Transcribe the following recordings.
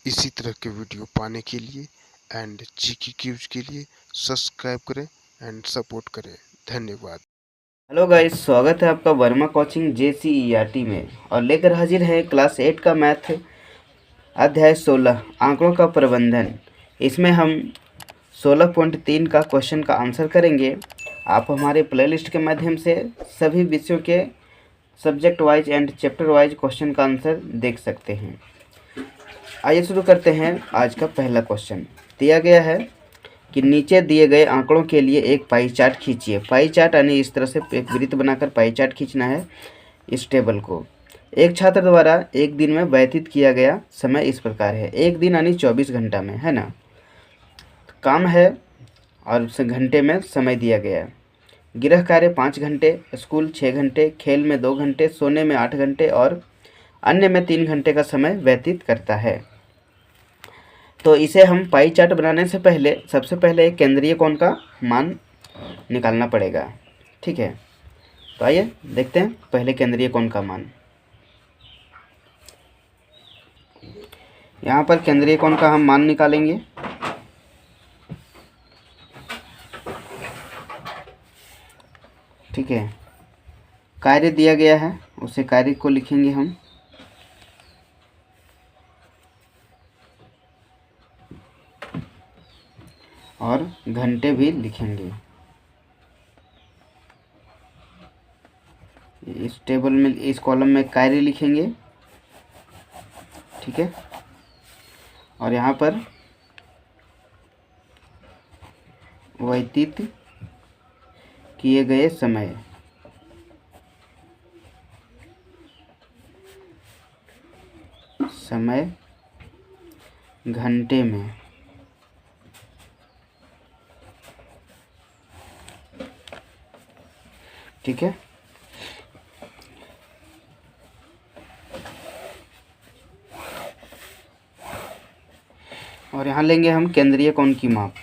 इसी तरह के वीडियो पाने के लिए एंड जीके क्यूज के लिए सब्सक्राइब करें एंड सपोर्ट करें। धन्यवाद। हेलो गाइस, स्वागत है आपका वर्मा कोचिंग JCERT में और लेकर हाजिर है क्लास 8 का मैथ अध्याय 16 आंकड़ों का प्रबंधन। इसमें हम 16.3 का क्वेश्चन का आंसर करेंगे। आप हमारे प्लेलिस्ट के माध्यम से सभी विषयों के subject wise and chapter wise question का आंसर देख सकते हैं। आइए शुरू करते हैं। आज का पहला क्वेश्चन दिया गया है कि नीचे दिए गए आंकड़ों के लिए एक पाई चार्ट खींचिए। पाई चार्ट यानी इस तरह से एक वृत्त बनाकर पाई चार्ट खींचना है इस टेबल को। एक छात्र द्वारा एक दिन में व्यतीत किया गया समय इस प्रकार है। एक दिन यानी 24 घंटा में, है ना, काम है और उस घंटे में समय दिया गया है। गृह कार्य 5 घंटे, स्कूल 6 घंटे, खेल में 2 घंटे, सोने में 8 घंटे और अन्य में 3 घंटे का समय व्यतीत करता है। तो इसे हम पाई चार्ट बनाने से पहले सबसे पहले एक केंद्रीय कोण का मान निकालना पड़ेगा। ठीक है, तो आइए देखते हैं पहले केंद्रीय कोण का मान। यहाँ पर केंद्रीय कोण का हम मान निकालेंगे। ठीक है, कार्य दिया गया है उसे कार्य को लिखेंगे हम। और घंटे भी लिखेंगे। इस टेबल में इस कॉलम में कार्य लिखेंगे। ठीक है, और यहाँ पर व्यतीत किए गए समय घंटे में। ठीक है, और यहाँ लेंगे हम केंद्रीय कोण की माप।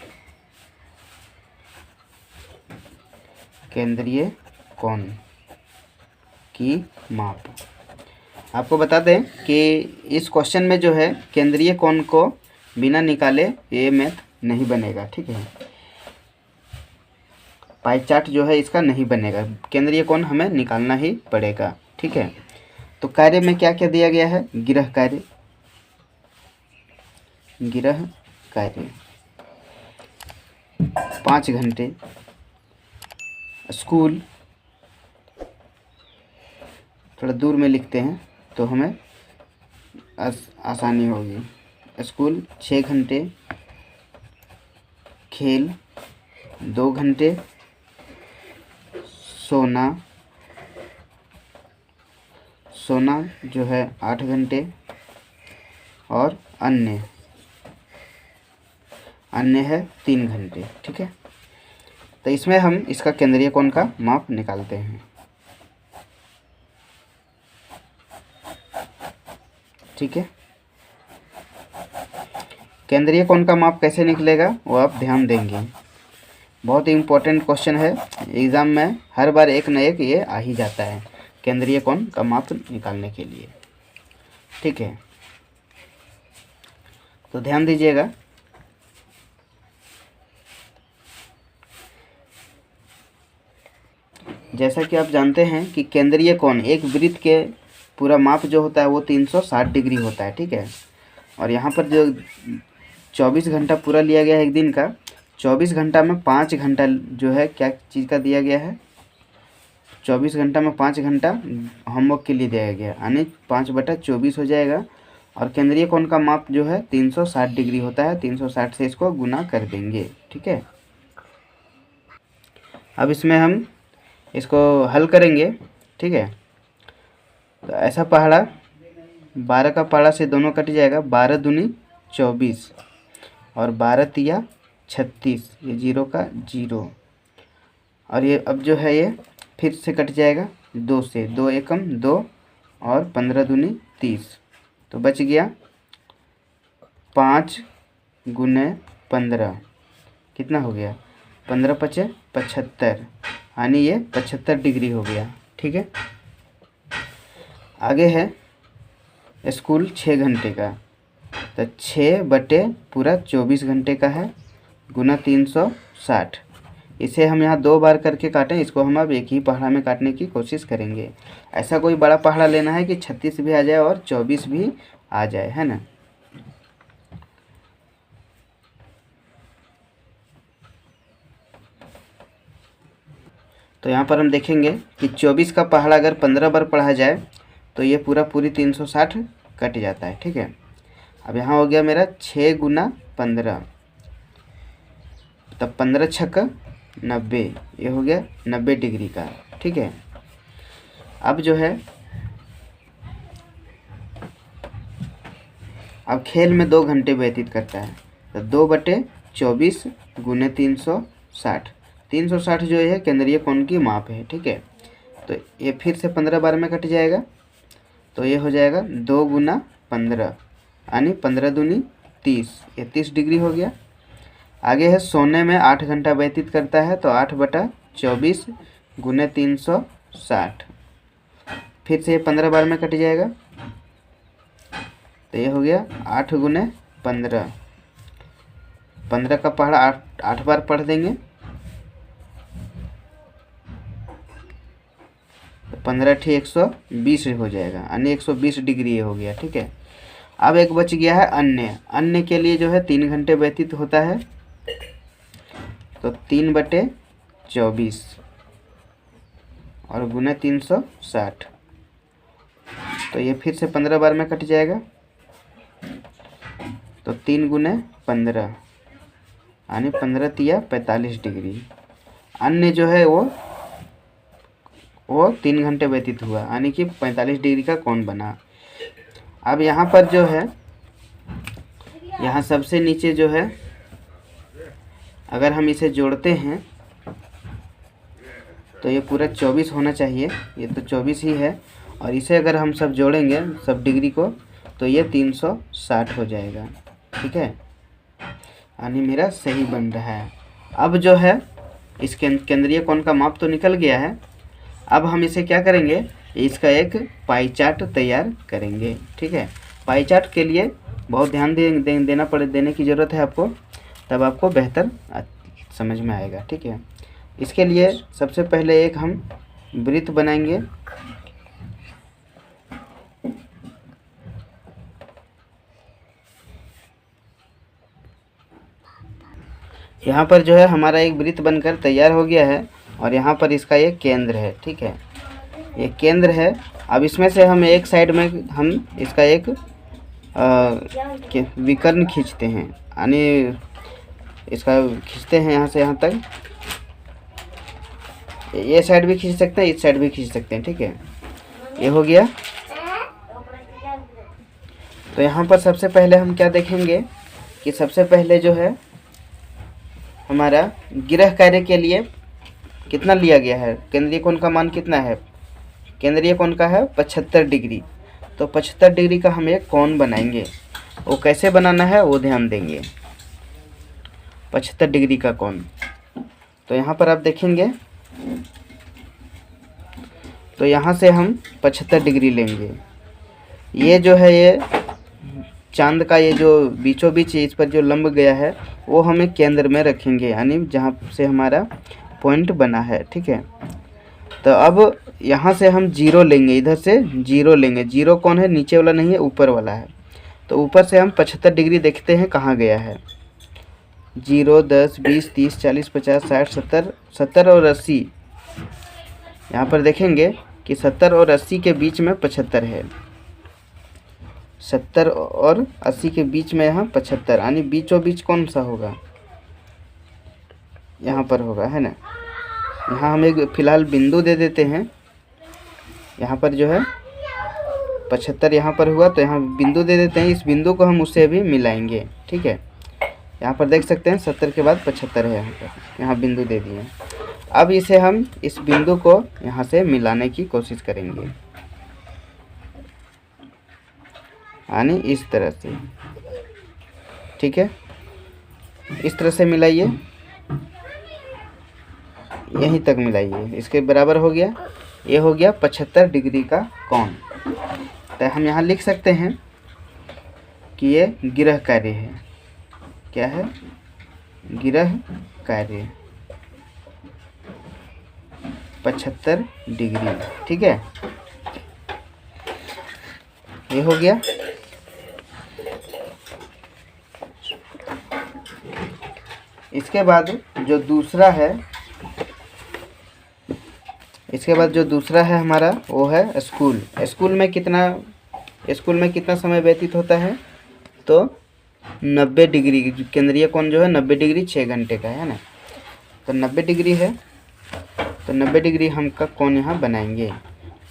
केंद्रीय कोण की माप आपको बता दें कि इस क्वेश्चन में जो है केंद्रीय कोण को बिना निकाले ये मैथ नहीं बनेगा। ठीक है, पाई चार्ट जो है इसका नहीं बनेगा, केंद्रीय कोण हमें निकालना ही पड़ेगा। ठीक है, तो कार्य में क्या क्या दिया गया है? गृह कार्य 5 घंटे, स्कूल थोड़ा दूर में लिखते हैं तो हमें आसानी होगी। स्कूल 6 घंटे, खेल 2 घंटे, सोना जो है 8 घंटे और अन्य है 3 घंटे। ठीक है, तो इसमें हम इसका केंद्रीय कोण का माप निकालते हैं। ठीक है, केंद्रीय कोण का माप कैसे निकलेगा वो आप ध्यान देंगे। बहुत ही इम्पोर्टेंट क्वेश्चन है, एग्ज़ाम में हर बार एक न एक ये आ ही जाता है केंद्रीय कोण का माप निकालने के लिए। ठीक है, तो ध्यान दीजिएगा। जैसा कि आप जानते हैं कि केंद्रीय कोण एक वृत्त के पूरा माप जो होता है वो 360 डिग्री होता है। ठीक है, और यहाँ पर जो 24 घंटा पूरा लिया गया है एक दिन का, 24 घंटा में 5 घंटा जो है क्या चीज़ का दिया गया है? 24 घंटा में 5 घंटा होमवर्क के लिए दिया गया, यानी 5/24 हो जाएगा। और केंद्रीय कोण का माप जो है 360 डिग्री होता है, 360 से इसको गुना कर देंगे। ठीक है, अब इसमें हम इसको हल करेंगे। ठीक है, तो ऐसा पहाड़ा 12 का पहाड़ा से दोनों कट जाएगा, 12 दूनी 24 और 12 तिया 36, ये 0 का 0। और ये अब जो है ये फिर से कट जाएगा 2 से, 2 एकम 2 और 15 दूनी 30, तो बच गया 5 गुने 15, कितना हो गया? 15 पचे 75, यानी ये 75 डिग्री हो गया। ठीक है, आगे है स्कूल 6 घंटे का। तो 6 बटे पूरा 24 घंटे का है गुना 360। इसे हम यहाँ 2 बार करके काटें, इसको हम अब एक ही पहाड़ा में काटने की कोशिश करेंगे। ऐसा कोई बड़ा पहाड़ा लेना है कि 36 भी आ जाए और 24 भी आ जाए, है ना। तो यहाँ पर हम देखेंगे कि 24 का पहाड़ा अगर 15 बार पढ़ा जाए तो ये पूरी 360 कट जाता है, ठीक है। अब यहाँ हो गया मेरा 6 गुना 15, तब 15 छक्का 90, ये हो गया 90 डिग्री का, ठीक है। अब जो है अब खेल में 2 घंटे व्यतीत करता है, तो 2 बटे 24 गुने 360। 360 जो है केंद्रीय कोण की माप है, ठीक है। तो ये फिर से 15 बार में कट जाएगा, तो ये हो जाएगा 2 गुना 15 यानी 15 दूनी 30, ये 30 डिग्री हो गया। आगे है सोने में 8 घंटा व्यतीत करता है, तो 8 बटा 24 गुने 360, फिर से ये 15 बार में कट जाएगा, तो ये हो गया 8 गुने 15। 15 का पहाड़ा 8 बार पढ़ देंगे, तो 15 ठी 120 हो जाएगा यानी 120 डिग्री हो गया, ठीक है। अब एक बच गया है अन्य। अन्य के लिए जो है 3 घंटे व्यतीत होता है, तो 3 बटे 24 और गुना 360, तो ये फिर से 15 बार में कट जाएगा, तो 3 गुने 15 यानी 15 तिया 45 डिग्री। अन्य जो है वो 3 घंटे व्यतीत हुआ यानी कि 45 डिग्री का कोण बना। अब यहाँ पर जो है, यहाँ सबसे नीचे जो है अगर हम इसे जोड़ते हैं तो ये पूरा 24 होना चाहिए, ये तो 24 ही है, और इसे अगर हम सब जोड़ेंगे सब डिग्री को तो ये 360 हो जाएगा, ठीक है, यानी मेरा सही बन रहा है। अब जो है इस केंद्रीय कोण का माप तो निकल गया है। अब हम इसे क्या करेंगे, इसका एक पाई चार्ट तैयार करेंगे, ठीक है। पाई चार्ट के लिए बहुत ध्यान देने की ज़रूरत है आपको, तब आपको बेहतर समझ में आएगा, ठीक है। इसके लिए सबसे पहले एक हम वृत्त बनाएंगे। यहाँ पर जो है हमारा एक वृत्त बनकर तैयार हो गया है और यहाँ पर इसका एक केंद्र है, ठीक है, ये केंद्र है। अब इसमें से हम एक साइड में हम इसका एक विकर्ण खींचते हैं, यानी इसका खींचते हैं यहाँ से यहाँ तक, ये साइड भी खींच सकते हैं, इस साइड भी खींच सकते हैं, ठीक है, ये हो गया। तो यहाँ पर सबसे पहले हम क्या देखेंगे कि सबसे पहले जो है हमारा गृह कार्य के लिए कितना लिया गया है, केंद्रीय कोण का मान कितना है, केंद्रीय कोण का है 75 डिग्री। तो 75 डिग्री का हम एक कोण बनाएंगे, वो कैसे बनाना है वो ध्यान देंगे। 75 डिग्री का कोण, तो यहाँ पर आप देखेंगे, तो यहाँ से हम 75 डिग्री लेंगे। ये जो है ये चांद का ये जो बीचों बीच इस पर जो लंब गया है वो हमें केंद्र में रखेंगे, यानी जहाँ से हमारा पॉइंट बना है, ठीक है। तो अब यहाँ से हम 0 लेंगे, इधर से 0 लेंगे। 0 कौन है, नीचे वाला नहीं है, ऊपर वाला है। तो ऊपर से हम 75 डिग्री देखते हैं कहाँ गया है। 0, 10, 20, 30, 40, 50, 60, 70 और 80। यहाँ पर देखेंगे कि 70 और 80 के बीच में 75 है। 70 और 80 के बीच में यहाँ 75, यानी बीचों बीच कौन सा होगा, यहाँ पर होगा, है ना। यहाँ हम एक फिलहाल बिंदु दे देते हैं, यहाँ पर जो है 75 यहाँ पर हुआ, तो यहाँ बिंदु दे देते हैं। इस बिंदु को हम उससे भी मिलाएंगे, ठीक है। यहाँ पर देख सकते हैं 70 के बाद 75 है, यहाँ पर यहाँ बिंदु दे दिए। अब इसे हम इस बिंदु को यहाँ से मिलाने की कोशिश करेंगे, यानी इस तरह से, ठीक है। इस तरह से मिलाइए, यहीं तक मिलाइए, इसके बराबर हो गया। ये हो गया 75 डिग्री का कोण। तो हम यहाँ लिख सकते हैं कि ये गृह कार्य है। क्या है? गृह कार्य 75 डिग्री। ठीक है, ये हो गया। इसके बाद जो दूसरा है हमारा वो है स्कूल। स्कूल में कितना समय व्यतीत होता है? तो 90 डिग्री। केंद्रीय कोण जो है 90 डिग्री 6 घंटे का है ना। तो 90 डिग्री है, तो 90 डिग्री हम का कोण यहाँ बनाएंगे।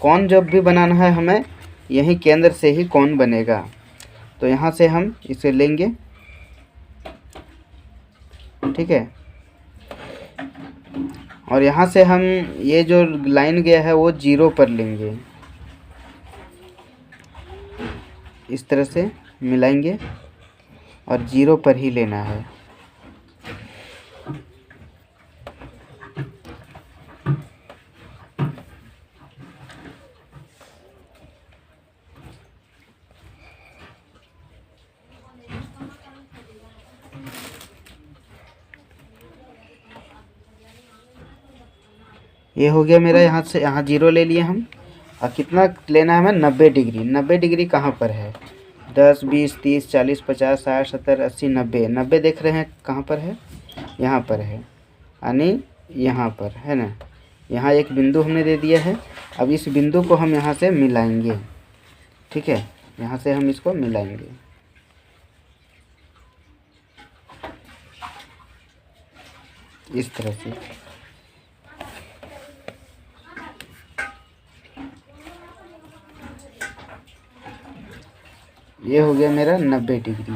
कोण जब भी बनाना है हमें यही केंद्र से ही कोण बनेगा। तो यहाँ से हम इसे लेंगे। ठीक है, और यहाँ से हम ये जो लाइन गया है वो 0 पर लेंगे। इस तरह से मिलाएंगे और 0 पर ही लेना है। ये हो गया मेरा। यहाँ से यहाँ 0 ले लिए हम। और कितना लेना है हमें? 90 डिग्री। 90 डिग्री कहाँ पर है? 10, 20, 30, 40, 50, 60, 70, 80, 90। 90 देख रहे हैं कहाँ पर है? यहाँ पर है, यानी यहाँ पर है ना। यहाँ एक बिंदु हमने दे दिया है। अब इस बिंदु को हम यहाँ से मिलाएंगे। ठीक है, यहाँ से हम इसको मिलाएंगे। इस तरह से ये हो गया मेरा 90 डिग्री,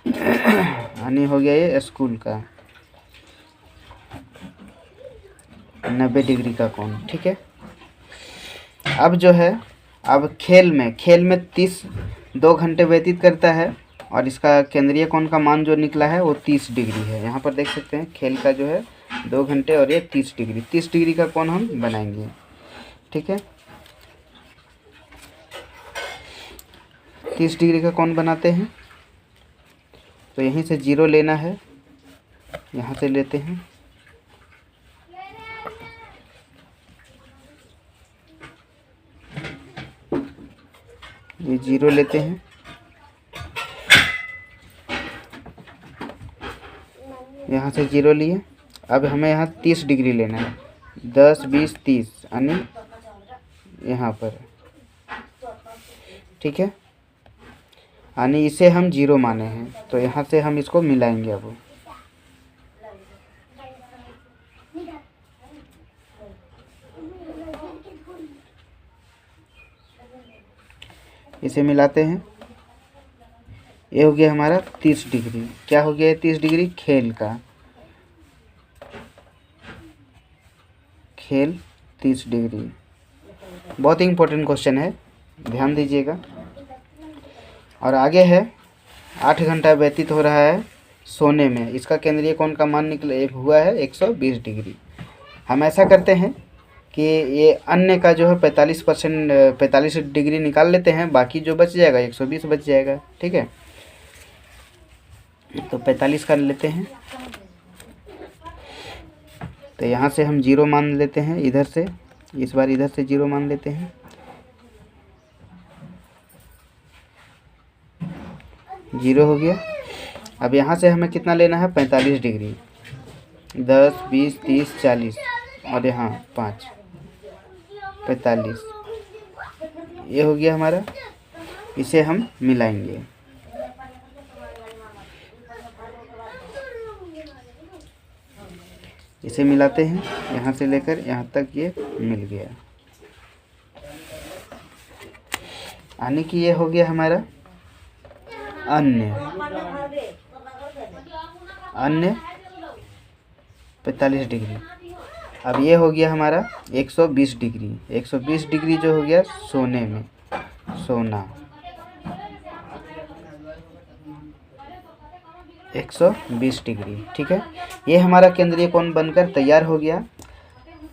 यानी हो गया ये स्कूल का 90 डिग्री का कोण। ठीक है, अब जो है, अब खेल में 2 घंटे व्यतीत करता है और इसका केंद्रीय कोण का मान जो निकला है वो 30 डिग्री है। यहाँ पर देख सकते हैं खेल का जो है 2 घंटे और ये 30 डिग्री। 30 डिग्री का कोण हम बनाएंगे। ठीक है, 30 डिग्री का कोण बनाते हैं। तो यहीं से 0 लेना है, यहाँ से लेते हैं। ये 0 लेते हैं। यहाँ से 0 लिए। अब हमें यहाँ 30 डिग्री लेना है। 10, 20, 30 यानी यहाँ पर। ठीक है, यानी इसे हम 0 माने हैं। तो यहाँ से हम इसको मिलाएंगे। अब इसे मिलाते हैं। ये हो गया हमारा 30 डिग्री। क्या हो गया 30 डिग्री? खेल का। खेल 30 डिग्री। बहुत ही इम्पोर्टेंट क्वेश्चन है, ध्यान दीजिएगा। और आगे है 8 घंटा व्यतीत हो रहा है सोने में। इसका केंद्रीय कोण का मान निकले हुआ है 120 डिग्री। हम ऐसा करते हैं कि ये अन्य का जो है 45 डिग्री निकाल लेते हैं। बाकी जो बच जाएगा 120 बच जाएगा। ठीक है, तो 45 कर लेते हैं। तो यहाँ से हम 0 मान लेते हैं। इधर से इस बार इधर से 0 मान लेते हैं। 0 हो गया। अब यहाँ से हमें कितना लेना है? 45 डिग्री। 10, 20, 30, 40 और यहाँ 5, 45। ये हो गया हमारा। इसे हम मिलाएंगे। इसे मिलाते हैं, यहाँ से लेकर यहाँ तक ये मिल गया। यानी कि ये हो गया हमारा अन्य 45 डिग्री। अब ये हो गया हमारा 120 डिग्री। 120 डिग्री जो हो गया सोने में, सोना 120 डिग्री। ठीक है, ये हमारा केंद्रीय कोण बनकर तैयार हो गया।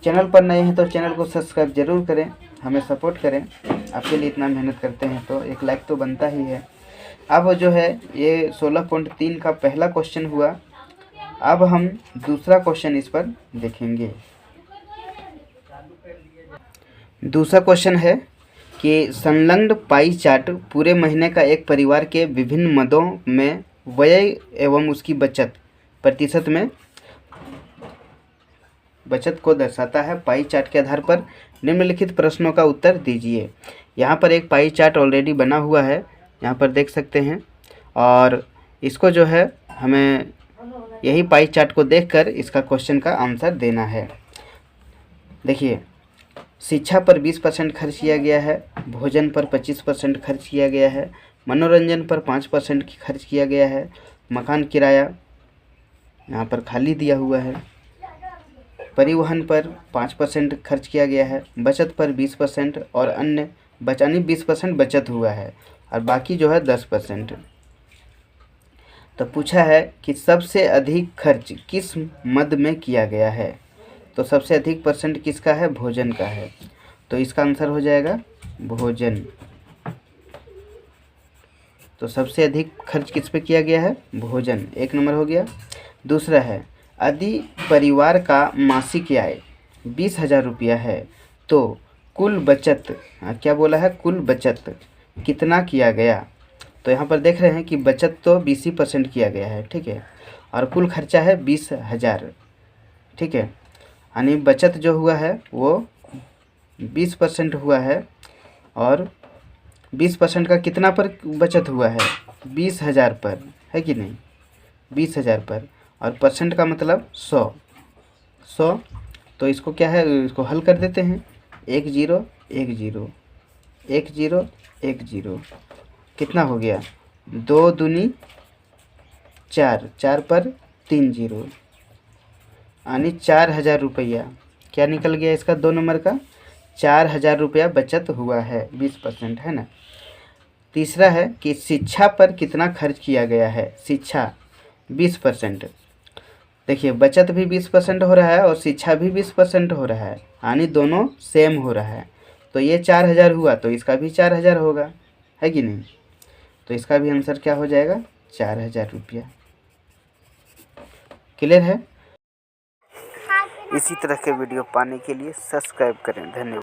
चैनल पर नए हैं तो चैनल को सब्सक्राइब जरूर करें, हमें सपोर्ट करें। आपके लिए इतना मेहनत करते हैं तो एक लाइक तो बनता ही है। अब जो है ये 16.3 का पहला क्वेश्चन हुआ। अब हम दूसरा क्वेश्चन इस पर देखेंगे। दूसरा क्वेश्चन है कि संलग्न पाई चार्ट पूरे महीने का एक परिवार के विभिन्न मदों में व्यय एवं उसकी बचत प्रतिशत में बचत को दर्शाता है। पाई चार्ट के आधार पर निम्नलिखित प्रश्नों का उत्तर दीजिए। यहाँ पर एक पाई चार्ट ऑलरेडी बना हुआ है, यहाँ पर देख सकते हैं, और इसको जो है हमें यही पाई चार्ट को देखकर इसका क्वेश्चन का आंसर देना है। देखिए, शिक्षा पर 20% खर्च किया गया है, भोजन पर 25% खर्च किया गया है, मनोरंजन पर 5% खर्च किया गया है, मकान किराया यहाँ पर खाली दिया हुआ है, परिवहन पर 5% खर्च किया गया है, बचत पर 20% और अन्य बचानी 20% बचत हुआ है और बाकी जो है 10%। तो पूछा है कि सबसे अधिक खर्च किस मद में किया गया है। तो सबसे अधिक परसेंट किसका है? भोजन का है। तो इसका आंसर हो जाएगा भोजन। तो सबसे अधिक खर्च किस पे किया गया है? भोजन। एक नंबर हो गया। दूसरा है, यदि परिवार का मासिक आय 20,000 रुपया है तो कुल बचत, क्या बोला है? कुल बचत कितना किया गया। तो यहाँ पर देख रहे हैं कि बचत तो 20% किया गया है, ठीक है, और कुल खर्चा है 20,000, ठीक है, यानी बचत जो हुआ है वो 20% हुआ है। और 20% का कितना पर बचत हुआ है? 20,000 पर, है कि नहीं? 20,000 पर, और परसेंट का मतलब 100। तो इसको क्या है, इसको हल कर देते हैं। 1 0 1 0 1 0 1 0, कितना हो गया? 2 दूनी 4, 4 पर 3 0, यानी 4,000 रुपया क्या निकल गया इसका? 2 नंबर का 4,000 रुपया बचत हुआ है, 20%, है ना। तीसरा है कि शिक्षा पर कितना खर्च किया गया है। शिक्षा 20%। देखिए, बचत भी 20% हो रहा है और शिक्षा भी 20% हो रहा है, यानी दोनों सेम हो रहा है। तो ये 4,000 हुआ तो इसका भी 4,000 होगा, है कि नहीं? तो इसका भी आंसर क्या हो जाएगा? 4,000 रुपया। क्लियर है? इसी तरह के वीडियो पाने के लिए सब्सक्राइब करें। धन्यवाद।